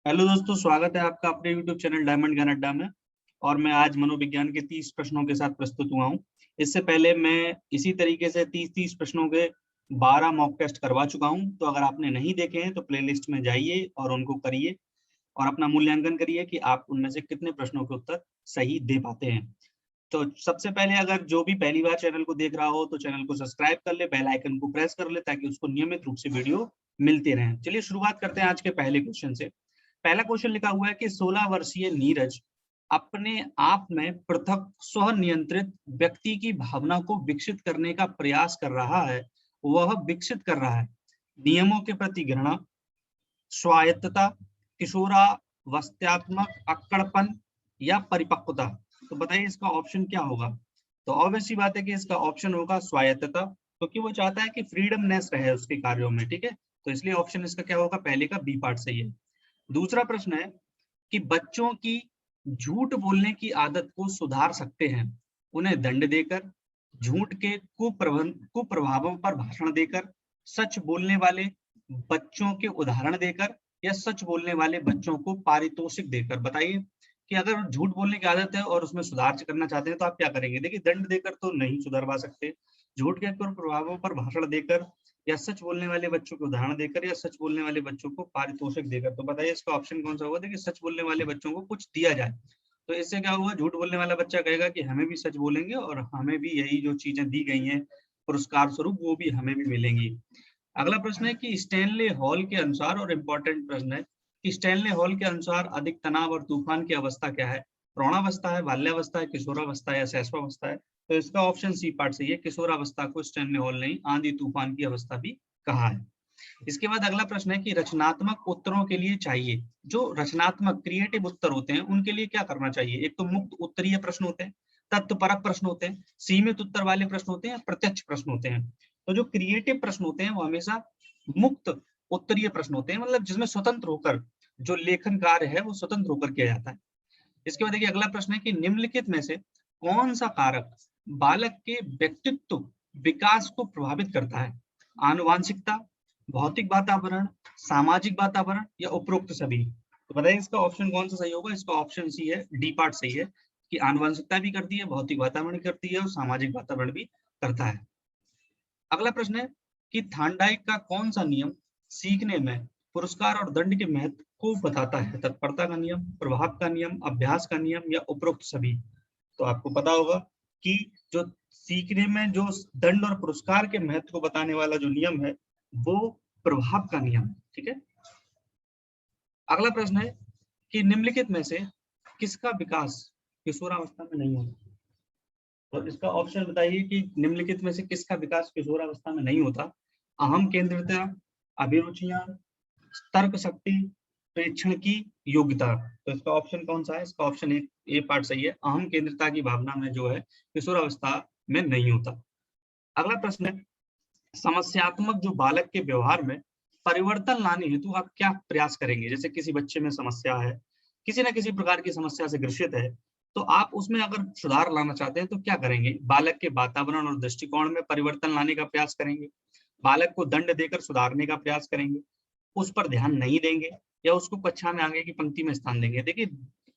Hello दोस्तों, स्वागत है आपका अपने यूट्यूब चैनल डायमंड ज्ञान अड्डा में। और मैं आज मनोविज्ञान के 30 प्रश्नों के साथ प्रस्तुत हुआ हूँ। इससे पहले मैं इसी तरीके से 30 प्रश्नों के 12 मॉक टेस्ट करवा चुका हूँ। तो अगर आपने नहीं देखे हैं तो प्लेलिस्ट में जाइए और उनको करिए और अपना मूल्यांकन करिए कि आप उनमें से कितने प्रश्नों के उत्तर सही दे पाते हैं। तो सबसे पहले अगर जो भी पहली बार चैनल को देख रहा हो तो चैनल को सब्सक्राइब कर ले, बेल आइकन को प्रेस कर ले ताकि उसको नियमित रूप से वीडियो मिलते रहें। चलिए शुरुआत करते हैं आज के पहले क्वेश्चन से। पहला क्वेश्चन लिखा हुआ है कि 16 वर्षीय नीरज अपने आप में पृथक स्व नियंत्रित व्यक्ति की भावना को विकसित करने का प्रयास कर रहा है। वह विकसित कर रहा है नियमों के प्रति घृणा, स्वायत्तता, किशोरावस्थात्मक अक्कड़पन या परिपक्वता। तो बताइए इसका ऑप्शन क्या होगा। तो ऑब्वियस सी बात है कि इसका ऑप्शन होगा स्वायत्तता, क्योंकि वो चाहता है कि फ्रीडमनेस रहे उसके कार्यों में। ठीक है, तो इसलिए ऑप्शन इसका क्या होगा, पहले का बी पार्ट सही है। दूसरा प्रश्न है कि बच्चों की झूठ बोलने की आदत को सुधार सकते हैं उन्हें दंड देकर, झूठ के कुप्रभावों पर भाषण देकर, सच बोलने वाले बच्चों के उदाहरण देकर या सच बोलने वाले बच्चों को पारितोषिक देकर। बताइए कि अगर झूठ बोलने की आदत है और उसमें सुधार करना चाहते हैं तो आप क्या करेंगे। देखिए, दंड देकर तो नहीं सुधरवा सकते, झूठ के कुप्रभावों पर भाषण देकर या सच बोलने वाले बच्चों को उदाहरण देकर या सच बोलने वाले बच्चों को पारितोषिक देकर। तो बताइए इसका ऑप्शन कौन सा होगा। देखिए, सच बोलने वाले बच्चों को कुछ दिया जाए तो इससे क्या होगा, झूठ बोलने वाला बच्चा कहेगा कि हमें भी सच बोलेंगे और हमें भी यही जो चीजें दी गई हैं पुरस्कार स्वरूप वो भी हमें भी मिलेंगी। अगला प्रश्न है कि स्टैनले हॉल के अनुसार, और इम्पोर्टेंट प्रश्न है कि स्टैनले हॉल के अनुसार अधिक तनाव और तूफान की अवस्था क्या है। प्रौढ़ावस्था है, बाल्यावस्था है, किशोरावस्था या शैशवावस्था है। तो इसका ऑप्शन सी पार्ट सही है, किशोरावस्था को स्टैनले हॉल ने आंधी तूफान की अवस्था भी कहा है। इसके बाद अगला प्रश्न है कि रचनात्मक उत्तरों के लिए चाहिए, जो रचनात्मक क्रिएटिव उत्तर होते हैं उनके लिए क्या करना चाहिए। एक तो मुक्त उत्तरीय प्रश्न होते हैं, तत्वपरक प्रश्न होते हैं, सीमित उत्तर वाले प्रश्न होते हैं, प्रत्यक्ष प्रश्न होते हैं। तो जो क्रिएटिव प्रश्न होते हैं वो हमेशा मुक्त उत्तरीय प्रश्न होते हैं, मतलब जिसमें स्वतंत्र होकर जो लेखन कार्य है वो स्वतंत्र होकर किया जाता है। इसके बाद देखिए अगला प्रश्न है कि निम्नलिखित में से कौन सा कारक बालक के व्यक्तित्व विकास को प्रभावित करता है। आनुवांशिकता, भौतिक वातावरण, सामाजिक वातावरण या उपरोक्त सभी। तो बताइए इसका ऑप्शन कौन सा सही होगा। इसका ऑप्शन सी है, डी पार्ट सही है कि आनुवांशिकता भी करती है, भौतिक वातावरण करती है और सामाजिक वातावरण भी करता है। अगला प्रश्न है कि थार्नडाइक का कौन सा नियम सीखने में पुरस्कार और दंड के महत्व को बताता है। तत्परता का नियम, प्रभाव का नियम, अभ्यास का नियम या उपरोक्त सभी। तो आपको पता होगा कि जो सीखने में जो दंड और पुरस्कार के महत्व को बताने वाला जो नियम है वो प्रभाव का नियम है। ठीक है, अगला प्रश्न है कि निम्नलिखित में से किसका विकास किशोरावस्था में नहीं होता। तो इसका ऑप्शन बताइए कि निम्नलिखित में से किसका विकास किशोरावस्था में नहीं होता। अहम केंद्रितता, अभिरुचियां, तर्क शक्ति, प्रेक्षण की योग्यता। तो इसका ऑप्शन कौन सा है। इसका ऑप्शन ए पार्ट सही है, अहम केंद्रितता की भावना में जो है किशोरावस्था में नहीं होता। अगला प्रश्न है समस्यात्मक जो बालक के व्यवहार में परिवर्तन लाने हेतु आप क्या प्रयास करेंगे। जैसे किसी बच्चे में समस्या है, किसी ना किसी प्रकार की समस्या से ग्रसित है, तो आप उसमें अगर सुधार लाना चाहते हैं तो क्या करेंगे। बालक के वातावरण और दृष्टिकोण में परिवर्तन लाने का प्रयास करेंगे, बालक को दंड देकर सुधारने का प्रयास करेंगे, उस पर ध्यान नहीं देंगे या उसको कक्षा में आगे की पंक्ति में स्थान देंगे। देखिए,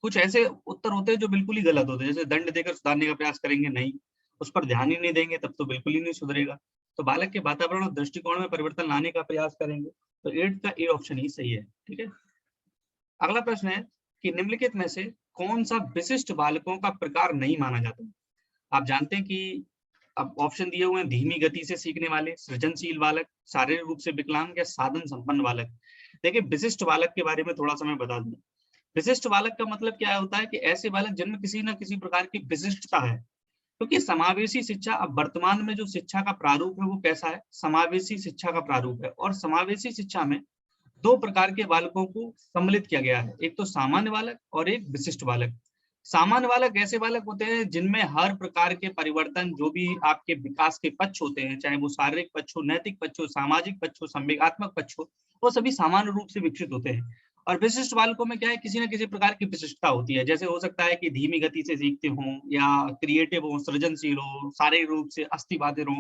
कुछ ऐसे उत्तर होते हैं जो बिल्कुल ही गलत होते हैं। जैसे दंड देकर सुधारने का प्रयास करेंगे, नहीं, उस पर ध्यान ही नहीं देंगे तब तो बिल्कुल ही नहीं सुधरेगा। तो बालक के वातावरण और दृष्टिकोण में परिवर्तन लाने का प्रयास करेंगे। तो 8 का ए ऑप्शन ही सही है। ठीक है, अगला प्रश्न है कि निम्नलिखित में से कौन सा विशिष्ट बालकों का प्रकार नहीं माना जाता। आप जानते हैं कि अब ऑप्शन दिए हुए हैं, धीमी गति से सीखने वाले, सृजनशील बालक, शारीरिक रूप से विकलांग या साधन संपन्न बालक। देखिए, विशिष्ट बालक के बारे में थोड़ा सा मैं बता दूं। विशिष्ट बालक का मतलब क्या होता है कि ऐसे बालक जिनमें किसी न किसी प्रकार की विशिष्टता है। क्योंकि समावेशी शिक्षा, अब वर्तमान में जो शिक्षा का प्रारूप है वो कैसा है, समावेशी शिक्षा का प्रारूप है। और समावेशी शिक्षा में दो प्रकार के बालकों को सम्मिलित किया गया है, एक तो सामान्य बालक और एक विशिष्ट बालक। सामान्य बालक ऐसे बालक होते हैं जिनमें हर प्रकार के परिवर्तन जो भी आपके विकास के पक्ष होते हैं, चाहे वो शारीरिक पक्ष हो, नैतिक पक्ष हो, सामाजिक पक्ष हो, संवेगात्मक पक्ष हो, वो सभी सामान्य रूप से विकसित होते हैं। और विशिष्ट बालकों में क्या है, किसी न किसी प्रकार की विशिष्टता होती है। जैसे हो सकता है कि धीमी गति से सीखते हों या क्रिएटिव हो, सृजनशील हो, शारीरिक रूप से अस्थिबाधित हो।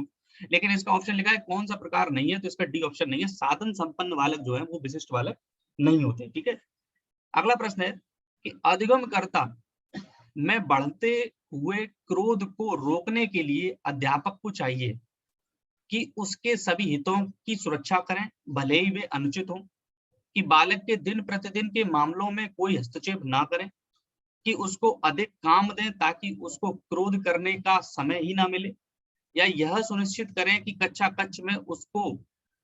लेकिन इसका ऑप्शन लिखा है कौन सा प्रकार नहीं है, तो इसका डी ऑप्शन नहीं है, साधन संपन्न बालक जो है वो विशिष्ट बालक नहीं होते। ठीक है, अगला प्रश्न है कि अधिगमकर्ता में बढ़ते हुए क्रोध को रोकने के लिए अध्यापक को चाहिए कि उसके सभी हितों की सुरक्षा करें, भले ही वे अनुचित हों, कि बालक के दिन प्रतिदिन के मामलों में कोई हस्तक्षेप ना करें, कि उसको अधिक काम दें ताकि उसको क्रोध करने का समय ही ना मिले, या यह सुनिश्चित करें कि कक्षा कक्ष में उसको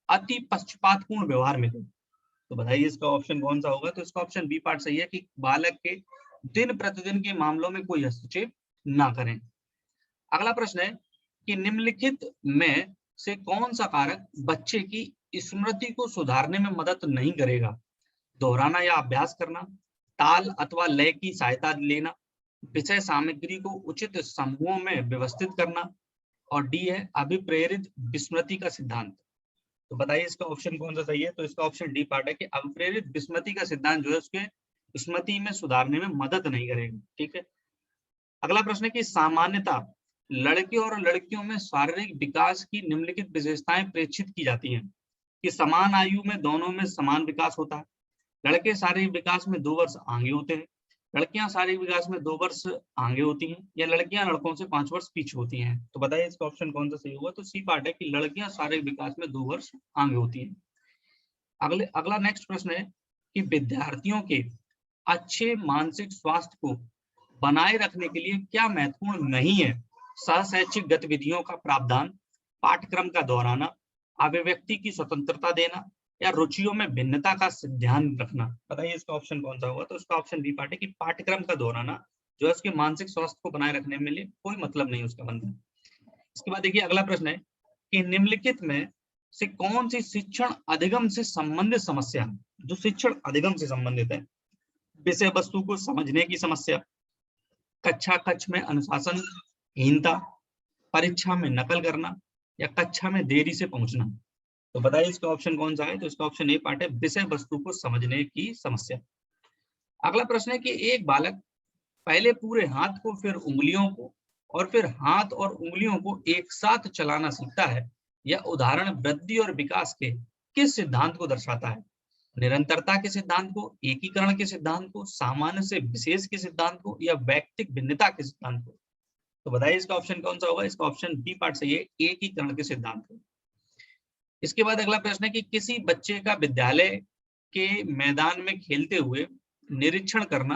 अति पक्षपातपूर्ण व्यवहार मिले। तो बताइए इसका ऑप्शन कौन सा होगा? तो इसका ऑप्शन बी पार्ट सही है कि बालक के दिन प्रतिदिन के मामलों में कोई हस्तक्षेप ना करें। अगला प्रश्न है कि निम्नलिखित में से कौन सा कारक बच्चे की स्मृति को सुधारने में मदद नहीं करेगा? दोहराना या अभ्यास करना, ताल अथवा लय की सहायता लेना, विषय सामग्री को उचित समूहों में व्यवस्थित करना, और डी है अभिप्रेरित विस्मृति का सिद्धांत। तो बताइए इसका ऑप्शन कौन सा सही है? तो इसका ऑप्शन डी पार्ट है कि अभिप्रेरित विस्मृति का सिद्धांत जो है उसके स्मृति में सुधारने में मदद नहीं करेगा। ठीक है। अगला प्रश्न है कि सामान्यता लड़के और लड़कियों में शारीरिक विकास की निम्नलिखित विशेषताएं प्रेक्षित की जाती हैं कि समान आयु में दोनों में समान विकास होता है। लड़के शारीरिक विकास में 2 वर्ष आगे होते हैं, लड़कियां शारीरिक विकास में 2 वर्ष आगे होती हैं, या लड़कियां लड़कों से 5 वर्ष पीछे होती हैं। तो बताइए इसका ऑप्शन कौन सा सही होगा? तो सी पार्ट है कि लड़कियां शारीरिक विकास में 2 वर्ष आगे होती हैं। अगला नेक्स्ट प्रश्न है कि विद्यार्थियों के अच्छे मानसिक स्वास्थ्य को बनाए रखने के लिए क्या महत्वपूर्ण नहीं है? सहशैक्षिक गतिविधियों का प्रावधान, पाठ्यक्रम का दोहराना, अभिव्यक्ति की स्वतंत्रता देना, या रुचियों में भिन्नता का ध्यान रखना। बताइए इसका ऑप्शन कौन सा होगा? तो इसका ऑप्शन बी पार्ट है कि पाठ्यक्रम का दोहराना जो है उसके मानसिक स्वास्थ्य को बनाए रखने में लिए कोई मतलब नहीं उसका बनता। इसके बाद देखिए अगला प्रश्न है कि निम्नलिखित में से कौन सी शिक्षण अधिगम से संबंधित समस्या है? जो शिक्षण अधिगम से संबंधित है, विषय वस्तु को समझने की समस्या, कक्षा कक्ष में अनुशासनहीनता, परीक्षा में नकल करना, या कक्षा में देरी से पहुंचना। तो बताइए इसका ऑप्शन कौन सा है? तो इसका ऑप्शन ए पार्ट है विषय वस्तु को समझने की समस्या। अगला प्रश्न है कि एक बालक पहले पूरे हाथ को, फिर उंगलियों को, और फिर हाथ और उंगलियों को एक साथ चलाना सीखता है। यह उदाहरण वृद्धि और विकास के किस सिद्धांत को दर्शाता है? निरंतरता के सिद्धांत को, एकीकरण के सिद्धांत को, सामान्य से विशेष के सिद्धांत को, या वैयक्तिक भिन्नता के सिद्धांत को? तो बताइए इसका ऑप्शन कौन सा होगा? इसका ऑप्शन बी पार्ट सही है, एकीकरण के सिद्धांत को। इसके बाद अगला प्रश्न है कि किसी बच्चे का विद्यालय के मैदान में खेलते हुए निरीक्षण करना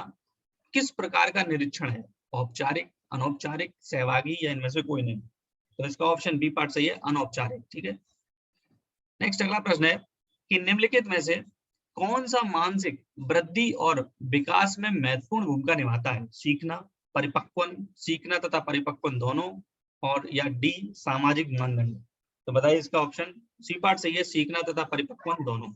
किस प्रकार का निरीक्षण है? औपचारिक, अनौपचारिक, सहभागी, या इनमें से कोई नहीं? तो इसका ऑप्शन बी पार्ट सही है, अनौपचारिक। ठीक है। नेक्स्ट अगला प्रश्न है कि निम्नलिखित में से कौन सा मानसिक वृद्धि और विकास में महत्वपूर्ण भूमिका निभाता है? सीखना, परिपक्वन, सीखना तथा परिपक्वन दोनों, और या डी सामाजिक मानदंड? तो बताइए इसका ऑप्शन सी पार्ट सही है, सीखना तथा परिपक्वन दोनों।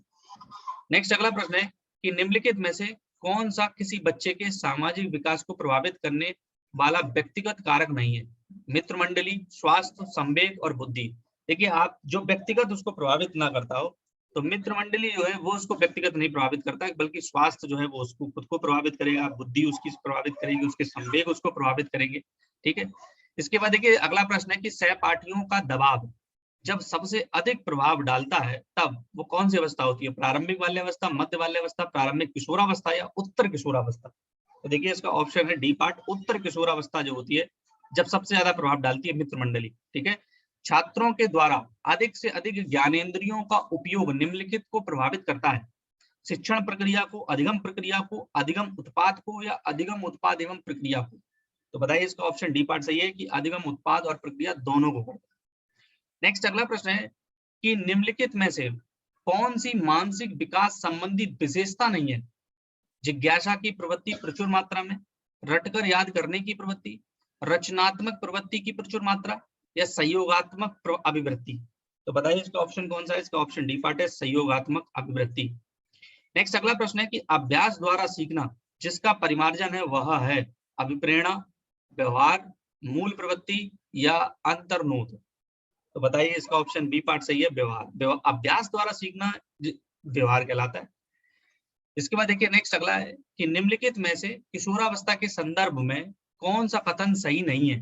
नेक्स्ट अगला प्रश्न है कि निम्नलिखित में से कौन सा किसी बच्चे के सामाजिक विकास को प्रभावित करने वाला व्यक्तिगत कारक नहीं है? मित्र मंडली, स्वास्थ्य, संवेग और बुद्धि। देखिए आप जो व्यक्तिगत उसको प्रभावित ना करता हो, तो मित्र मंडली जो है वो उसको व्यक्तिगत नहीं प्रभावित करता है, बल्कि स्वास्थ्य जो है वो उसको खुद को प्रभावित करेगा, बुद्धि उसकी प्रभावित करेगी, उसके संवेग उसको प्रभावित करेंगे। ठीक है। इसके बाद देखिए अगला प्रश्न है कि सहपाठियों का दबाव जब सबसे अधिक प्रभाव डालता है तब वो कौन सी अवस्था होती है? प्रारंभिक बाल्यावस्था, मध्य बाल्यावस्था, प्रारंभिक किशोरावस्था, या उत्तर किशोरावस्था? तो देखिए इसका ऑप्शन है डी पार्ट, उत्तर किशोरावस्था जो होती है जब सबसे ज्यादा प्रभाव डालती है मित्र मंडली। ठीक है। छात्रों के द्वारा अधिक से अधिक ज्ञानेंद्रियों का उपयोग निम्नलिखित को प्रभावित करता है? शिक्षण प्रक्रिया को, अधिगम प्रक्रिया को, अधिगम उत्पाद को, या अधिगम उत्पाद एवं प्रक्रिया को? तो बताइए इसका ऑप्शन डी पार्ट सही है कि अधिगम उत्पाद और प्रक्रिया दोनों को करता है। नेक्स्ट अगला प्रश्न है कि निम्नलिखित में से कौन सी मानसिक विकास संबंधी विशेषता नहीं है? जिज्ञासा की प्रवृत्ति प्रचुर मात्रा में, रटकर याद करने की प्रवृत्ति, रचनात्मक प्रवृत्ति की प्रचुर मात्रा, या सहयोगात्मक अभिवृत्ति? तो बताइए इसका ऑप्शन कौन सा है? इसका ऑप्शन डी पार्ट है, सहयोगात्मक अभिवृत्ति। नेक्स्ट अगला प्रश्न है कि अभ्यास द्वारा सीखना जिसका परिमार्जन है वह है अभिप्रेरणा, व्यवहार, मूल प्रवृत्ति, या अंतर्नोद? तो बताइए इसका ऑप्शन बी पार्ट सही है, व्यवहार। अभ्यास द्वारा सीखना व्यवहार कहलाता है। इसके बाद देखिए नेक्स्ट अगला है कि निम्नलिखित में से किशोरावस्था के संदर्भ में कौन सा कथन सही नहीं है?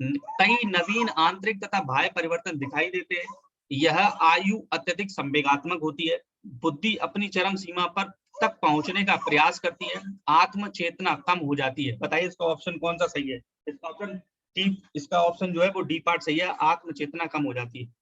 कई नवीन आंतरिक तथा बाह्य परिवर्तन दिखाई देते हैं, यह आयु अत्यधिक संवेगात्मक होती है, बुद्धि अपनी चरम सीमा पर तक पहुंचने का प्रयास करती है, आत्म चेतना कम हो जाती है। बताइए इसका ऑप्शन कौन सा सही है? इसका ऑप्शन डी, इसका ऑप्शन जो है वो डी पार्ट सही है, आत्म चेतना कम हो जाती है।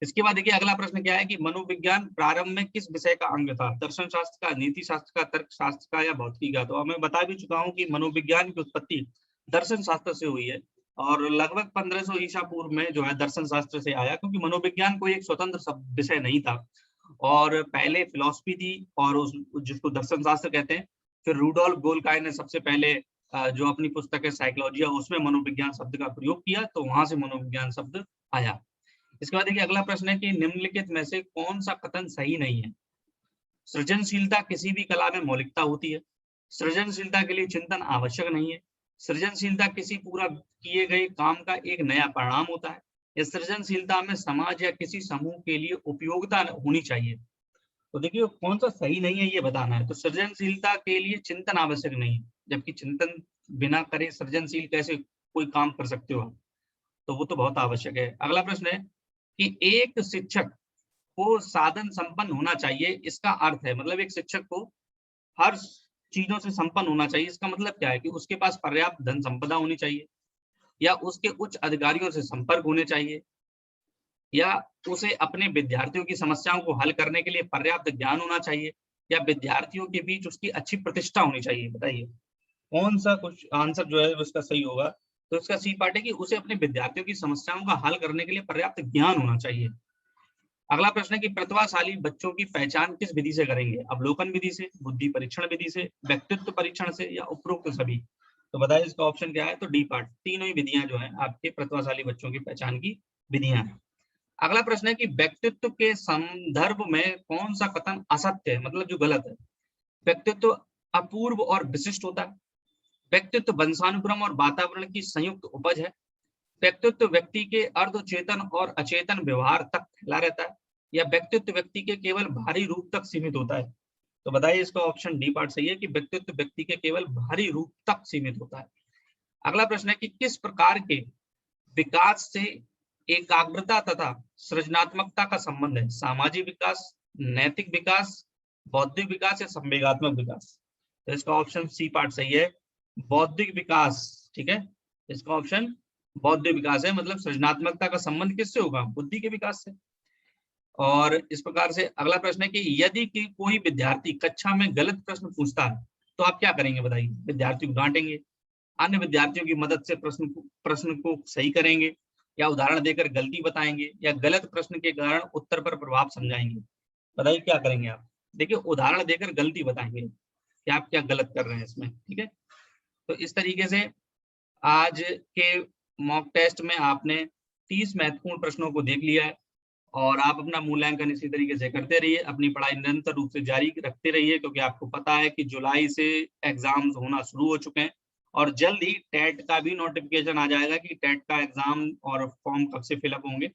इसके बाद देखिए अगला प्रश्न क्या है कि मनोविज्ञान प्रारंभ में किस विषय का अंग था? दर्शन शास्त्र का, नीति शास्त्र का, तर्क शास्त्र का या भौतिकी का? तो अब मैं बता भी चुका हूँ कि मनोविज्ञान की उत्पत्ति दर्शन शास्त्र से हुई है और लगभग 1500 ईसा पूर्व में जो है दर्शन शास्त्र से आया, क्योंकि मनोविज्ञान कोई एक स्वतंत्र विषय नहीं था और पहले फिलॉसफी थी और उस जिसको दर्शन शास्त्र कहते हैं। फिर रूडोल्फ गोल्काई ने सबसे पहले जो अपनी पुस्तक है साइकोलॉजी उसमें मनोविज्ञान शब्द का प्रयोग किया, तो वहां से मनोविज्ञान शब्द आया। इसके बाद देखिए अगला प्रश्न है कि निम्नलिखित में से कौन सा कथन सही नहीं है? सृजनशीलता किसी भी कला में मौलिकता होती है, सृजनशीलता के लिए चिंतन आवश्यक नहीं है, सृजनशीलता किसी पूरा किए गए काम का एक नया परिणाम होता है, या सृजनशीलता में समाज या किसी समूह के लिए उपयोगिता होनी चाहिए। तो देखिए कौन सा सही नहीं है ये बताना है। तो सृजनशीलता के लिए चिंतन आवश्यक नहीं है, जबकि चिंतन बिना करे सृजनशील कैसे कोई काम कर सकते हो आप? तो वो तो बहुत आवश्यक है। अगला प्रश्न है कि एक शिक्षक को साधन संपन्न होना चाहिए, इसका अर्थ है मतलब एक शिक्षक को हर चीजों से संपन्न होना चाहिए। इसका मतलब क्या है कि उसके पास पर्याप्त धन संपदा होनी चाहिए, या उसके उच्च अधिकारियों से संपर्क होने चाहिए, या उसे अपने विद्यार्थियों की समस्याओं को हल करने के लिए पर्याप्त ज्ञान होना चाहिए, या विद्यार्थियों के बीच उसकी अच्छी प्रतिष्ठा होनी चाहिए। बताइए कौन सा कुछ आंसर जो है उसका सही होगा? तो इसका सी पार्ट है कि उसे अपने विद्यार्थियों की समस्याओं का हल करने के लिए पर्याप्त ज्ञान होना चाहिए। अगला प्रश्न है कि प्रतिभाशाली बच्चों की पहचान किस विधि से करेंगे? अवलोकन विधि से, बुद्धि परीक्षण विधि से, व्यक्तित्व परीक्षण से, या उपरोक्त सभी? तो बताइए इसका ऑप्शन क्या है? तो डी पार्ट, तीनों ही विधियां जो है आपके प्रतिभाशाली बच्चों की पहचान की विधियां हैं। अगला प्रश्न है कि व्यक्तित्व के संदर्भ में कौन सा कथन असत्य है, मतलब जो गलत है? व्यक्तित्व अपूर्व और विशिष्ट होता है, व्यक्तित्व वंशानुक्रम और वातावरण की संयुक्त उपज है, व्यक्तित्व व्यक्ति के अर्धचेतन और अचेतन व्यवहार तक फैला रहता है, या व्यक्तित्व व्यक्ति के केवल बाहरी रूप तक सीमित होता है? तो बताइए इसका ऑप्शन डी पार्ट सही है कि व्यक्तित्व व्यक्ति के केवल बाहरी रूप तक सीमित होता है। अगला प्रश्न है कि किस प्रकार के विकास से एकाग्रता तथा सृजनात्मकता का संबंध है? सामाजिक विकास, नैतिक विकास, बौद्धिक विकास, या संवेगात्मक विकास? तो इसका ऑप्शन सी पार्ट सही है, बौद्धिक विकास। ठीक है, इसका ऑप्शन बौद्धिक विकास है, मतलब सृजनात्मकता का संबंध किससे होगा? बुद्धि के विकास से। और इस प्रकार से अगला प्रश्न है कि यदि कि कोई विद्यार्थी कक्षा में गलत प्रश्न पूछता है तो आप क्या करेंगे? बताइए। विद्यार्थी को डांटेंगे, अन्य विद्यार्थियों की मदद से प्रश्न को सही करेंगे, या उदाहरण देकर गलती बताएंगे, या गलत प्रश्न के कारण उत्तर पर प्रभाव समझाएंगे? बताइए क्या करेंगे आप? देखिए उदाहरण देकर गलती बताएंगे कि आप क्या गलत कर रहे हैं इसमें। ठीक है, तो इस तरीके से आज के मॉक टेस्ट में आपने 30 महत्वपूर्ण प्रश्नों को देख लिया है और आप अपना मूल्यांकन इसी तरीके से करते रहिए, अपनी पढ़ाई निरंतर रूप से जारी रखते रहिए, क्योंकि आपको पता है कि जुलाई से एग्जाम्स होना शुरू हो चुके हैं और जल्द ही टेट का भी नोटिफिकेशन आ जाएगा कि टेट का एग्जाम और फॉर्म कब से फिलअप होंगे।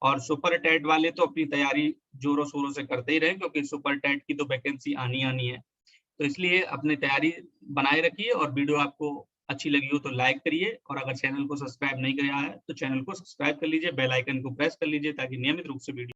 और सुपर टेट वाले तो अपनी तैयारी जोरों शोरों से करते ही रहे, क्योंकि सुपर टेट की तो वैकेंसी आनी है। तो इसलिए अपनी तैयारी बनाए रखिए और वीडियो आपको अच्छी लगी हो तो लाइक करिए, और अगर चैनल को सब्सक्राइब नहीं किया है तो चैनल को सब्सक्राइब कर लीजिए, बेल आइकन को प्रेस कर लीजिए ताकि नियमित रूप से वीडियो